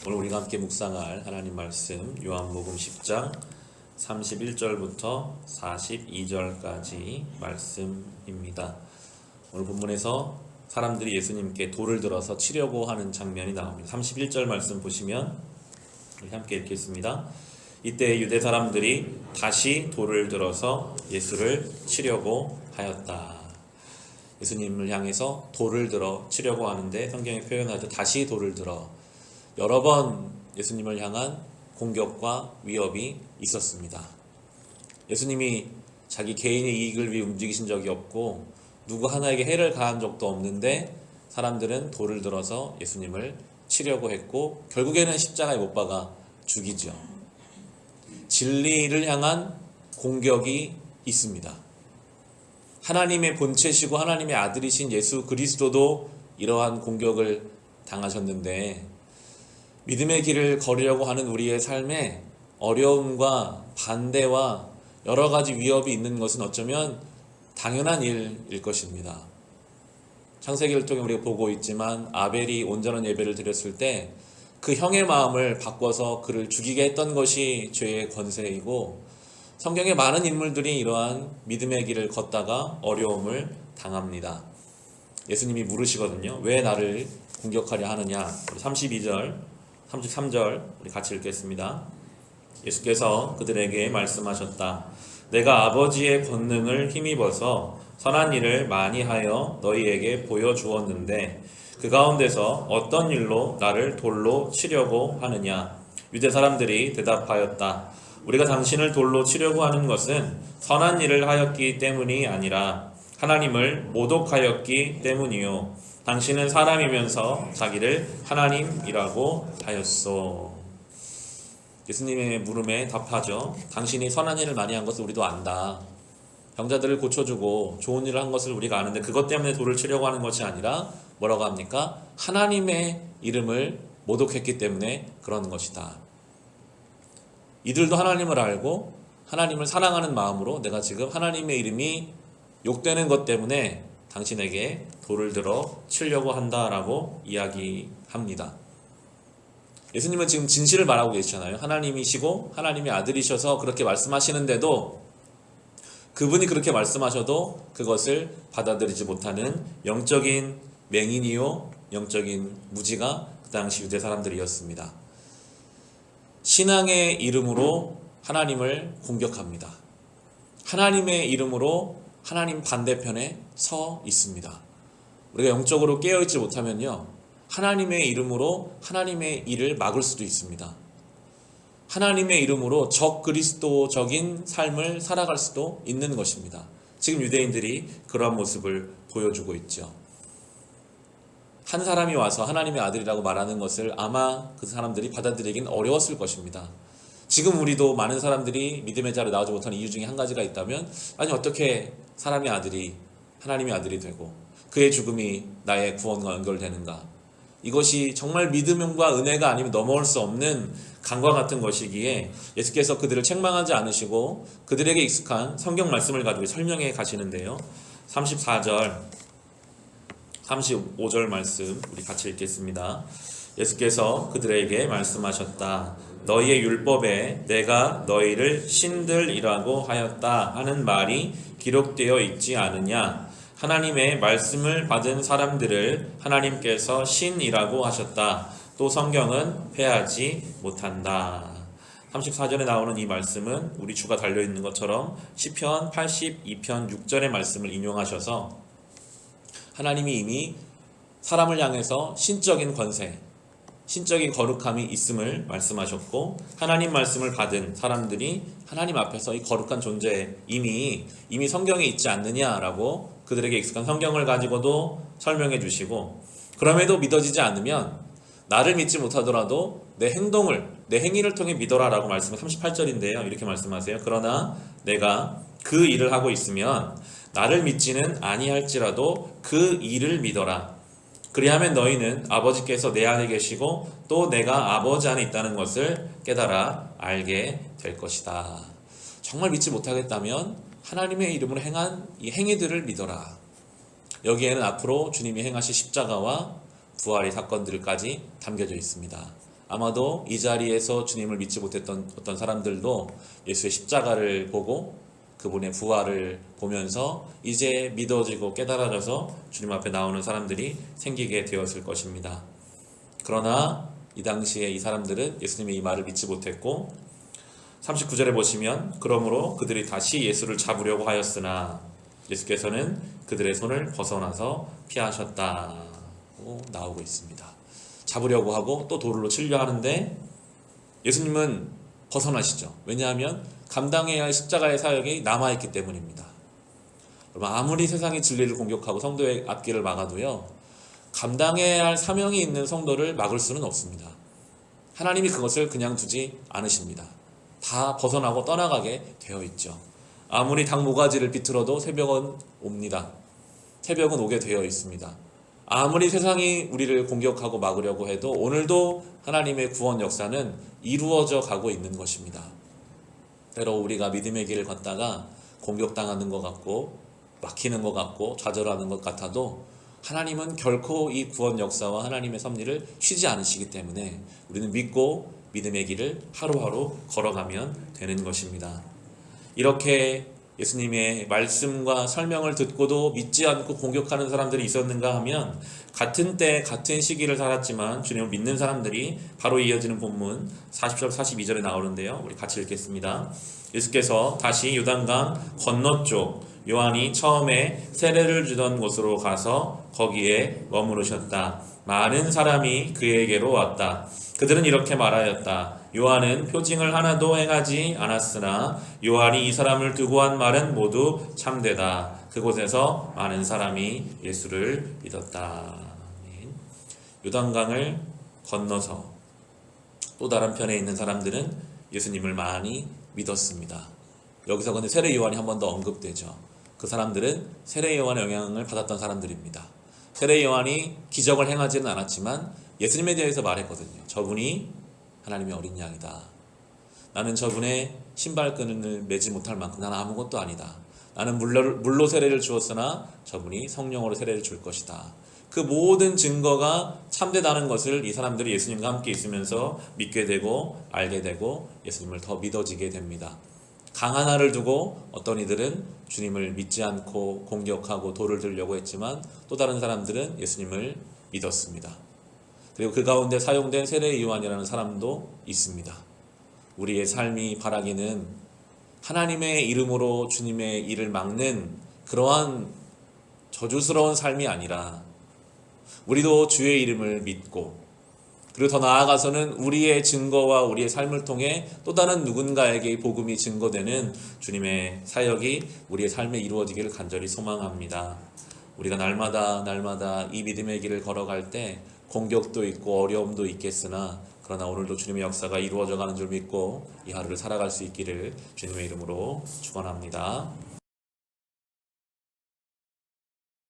오늘 우리가 함께 묵상할 하나님 말씀 요한복음 10장 31절부터 42절까지 말씀입니다. 오늘 본문에서 사람들이 예수님께 돌을 들어서 치려고 하는 장면이 나옵니다. 31절 말씀 보시면 우리 함께 읽겠습니다. 이때 유대 사람들이 다시 돌을 들어서 예수를 치려고 하였다. 예수님을 향해서 돌을 들어 치려고 하는데 성경에 표현하죠. 다시 돌을 들어. 여러 번 예수님을 향한 공격과 위협이 있었습니다. 예수님이 자기 개인의 이익을 위해 움직이신 적이 없고 누구 하나에게 해를 가한 적도 없는데 사람들은 돌을 들어서 예수님을 치려고 했고 결국에는 십자가에 못 박아 죽이죠. 진리를 향한 공격이 있습니다. 하나님의 본체시고 하나님의 아들이신 예수 그리스도도 이러한 공격을 당하셨는데 믿음의 길을 걸으려고 하는 우리의 삶에 어려움과 반대와 여러 가지 위협이 있는 것은 어쩌면 당연한 일일 것입니다. 창세기를 통해 우리가 보고 있지만 아벨이 온전한 예배를 드렸을 때 그 형의 마음을 바꿔서 그를 죽이게 했던 것이 죄의 권세이고 성경의 많은 인물들이 이러한 믿음의 길을 걷다가 어려움을 당합니다. 예수님이 물으시거든요. 왜 나를 공격하려 하느냐? 32절, 33절 우리 같이 읽겠습니다. 예수께서 그들에게 말씀하셨다. 내가 아버지의 권능을 힘입어서 선한 일을 많이 하여 너희에게 보여주었는데 그 가운데서 어떤 일로 나를 돌로 치려고 하느냐? 유대 사람들이 대답하였다. 우리가 당신을 돌로 치려고 하는 것은 선한 일을 하였기 때문이 아니라 하나님을 모독하였기 때문이요. 당신은 사람이면서 자기를 하나님이라고 하였소. 예수님의 물음에 답하죠. 당신이 선한 일을 많이 한 것을 우리도 안다. 병자들을 고쳐주고 좋은 일을 한 것을 우리가 아는데 그것 때문에 돌을 치려고 하는 것이 아니라 뭐라고 합니까? 하나님의 이름을 모독했기 때문에 그런 것이다. 이들도 하나님을 알고 하나님을 사랑하는 마음으로 내가 지금 하나님의 이름이 욕되는 것 때문에 당신에게 돌을 들어 치려고 한다라고 이야기합니다. 예수님은 지금 진실을 말하고 계시잖아요. 하나님이시고 하나님의 아들이셔서 그렇게 말씀하시는데도 그분이 그렇게 말씀하셔도 그것을 받아들이지 못하는 영적인 맹인이요 영적인 무지가 그 당시 유대 사람들이었습니다. 신앙의 이름으로 하나님을 공격합니다. 하나님의 이름으로 하나님 반대편에 서 있습니다. 우리가 영적으로 깨어있지 못하면요 하나님의 이름으로 하나님의 일을 막을 수도 있습니다. 하나님의 이름으로 적그리스도적인 삶을 살아갈 수도 있는 것입니다. 지금 유대인들이 그러한 모습을 보여주고 있죠. 한 사람이 와서 하나님의 아들이라고 말하는 것을 아마 그 사람들이 받아들이긴 어려웠을 것입니다. 지금 우리도 많은 사람들이 믿음의 자리에 나오지 못하는 이유 중에 한 가지가 있다면 아니 어떻게 사람의 아들이 하나님의 아들이 되고 그의 죽음이 나의 구원과 연결되는가? 이것이 정말 믿음과 은혜가 아니면 넘어올 수 없는 강과 같은 것이기에 예수께서 그들을 책망하지 않으시고 그들에게 익숙한 성경 말씀을 가지고 설명해 가시는데요. 34절 35절 말씀 우리 같이 읽겠습니다. 예수께서 그들에게 말씀하셨다. 너희의 율법에 내가 너희를 신들이라고 하였다 하는 말이 기록되어 있지 않으냐? 하나님의 말씀을 받은 사람들을 하나님께서 신이라고 하셨다. 또 성경은 패하지 못한다. 34절에 나오는 이 말씀은 우리 주가 달려있는 것처럼 시편 82편 6절의 말씀을 인용하셔서 하나님이 이미 사람을 향해서 신적인 권세, 신적인 거룩함이 있음을 말씀하셨고 하나님 말씀을 받은 사람들이 하나님 앞에서 이 거룩한 존재에 이미 성경에 있지 않느냐라고 그들에게 익숙한 성경을 가지고도 설명해 주시고 그럼에도 믿어지지 않으면 나를 믿지 못하더라도 내 행동을, 내 행위를 통해 믿어라라고 말씀은 38절인데요. 이렇게 말씀하세요. 그러나 내가 그 일을 하고 있으면 나를 믿지는 아니할지라도 그 일을 믿어라. 그리하면 너희는 아버지께서 내 안에 계시고 또 내가 아버지 안에 있다는 것을 깨달아 알게 될 것이다. 정말 믿지 못하겠다면 하나님의 이름으로 행한 이 행위들을 믿어라. 여기에는 앞으로 주님이 행하실 십자가와 부활의 사건들까지 담겨져 있습니다. 아마도 이 자리에서 주님을 믿지 못했던 어떤 사람들도 예수의 십자가를 보고 그분의 부활을 보면서 이제 믿어지고 깨달아져서 주님 앞에 나오는 사람들이 생기게 되었을 것입니다. 그러나 이 당시에 이 사람들은 예수님의 이 말을 믿지 못했고 39절에 보시면 그러므로 그들이 다시 예수를 잡으려고 하였으나 예수께서는 그들의 손을 벗어나서 피하셨다고 나오고 있습니다. 잡으려고 하고 또 돌로 치려 하는데 예수님은 벗어나시죠. 왜냐하면 감당해야 할 십자가의 사역이 남아있기 때문입니다. 여러분, 아무리 세상의 진리를 공격하고 성도의 앞길을 막아도요, 감당해야 할 사명이 있는 성도를 막을 수는 없습니다. 하나님이 그것을 그냥 두지 않으십니다. 다 벗어나고 떠나가게 되어 있죠. 아무리 닭 모가지를 비틀어도 새벽은 옵니다. 새벽은 오게 되어 있습니다. 아무리 세상이 우리를 공격하고 막으려고 해도 오늘도 하나님의 구원 역사는 이루어져 가고 있는 것입니다. 때로 우리가 믿음의 길을 걷다가 공격당하는 것 같고 막히는 것 같고 좌절하는 것 같아도 하나님은 결코 이 구원 역사와 하나님의 섭리를 쉬지 않으시기 때문에 우리는 믿고 믿음의 길을 하루하루 걸어가면 되는 것입니다. 이렇게 예수님의 말씀과 설명을 듣고도 믿지 않고 공격하는 사람들이 있었는가 하면 같은 때 같은 시기를 살았지만 주님을 믿는 사람들이 바로 이어지는 본문 40절 42절에 나오는데요. 우리 같이 읽겠습니다. 예수께서 다시 요단강 건너쪽 요한이 처음에 세례를 주던 곳으로 가서 거기에 머무르셨다. 많은 사람이 그에게로 왔다. 그들은 이렇게 말하였다. 요한은 표징을 하나도 행하지 않았으나 요한이 이 사람을 두고 한 말은 모두 참되다. 그곳에서 많은 사람이 예수를 믿었다. 요단강을 건너서 또 다른 편에 있는 사람들은 예수님을 많이 믿었습니다. 여기서 근데 세례 요한이 한 번 더 언급되죠. 그 사람들은 세례 요한의 영향을 받았던 사람들입니다. 세례 요한이 기적을 행하지는 않았지만 예수님에 대해서 말했거든요. 저분이 하나님의 어린 양이다. 나는 저분의 신발끈을 매지 못할 만큼 나는 아무것도 아니다. 나는 물로 세례를 주었으나 저분이 성령으로 세례를 줄 것이다. 그 모든 증거가 참되다는 것을 이 사람들이 예수님과 함께 있으면서 믿게 되고 알게 되고 예수님을 더 믿어지게 됩니다. 강 하나를 두고 어떤 이들은 주님을 믿지 않고 공격하고 돌을 들려고 했지만 또 다른 사람들은 예수님을 믿었습니다. 그리고 그 가운데 사용된 세례 요한이라는 사람도 있습니다. 우리의 삶이 바라기는 하나님의 이름으로 주님의 일을 막는 그러한 저주스러운 삶이 아니라 우리도 주의 이름을 믿고 그리고 더 나아가서는 우리의 증거와 우리의 삶을 통해 또 다른 누군가에게 복음이 증거되는 주님의 사역이 우리의 삶에 이루어지기를 간절히 소망합니다. 우리가 날마다 이 믿음의 길을 걸어갈 때 공격도 있고 어려움도 있겠으나 그러나 오늘도 주님의 역사가 이루어져 가는 줄 믿고 이 하루를 살아갈 수 있기를 주님의 이름으로 축원합니다.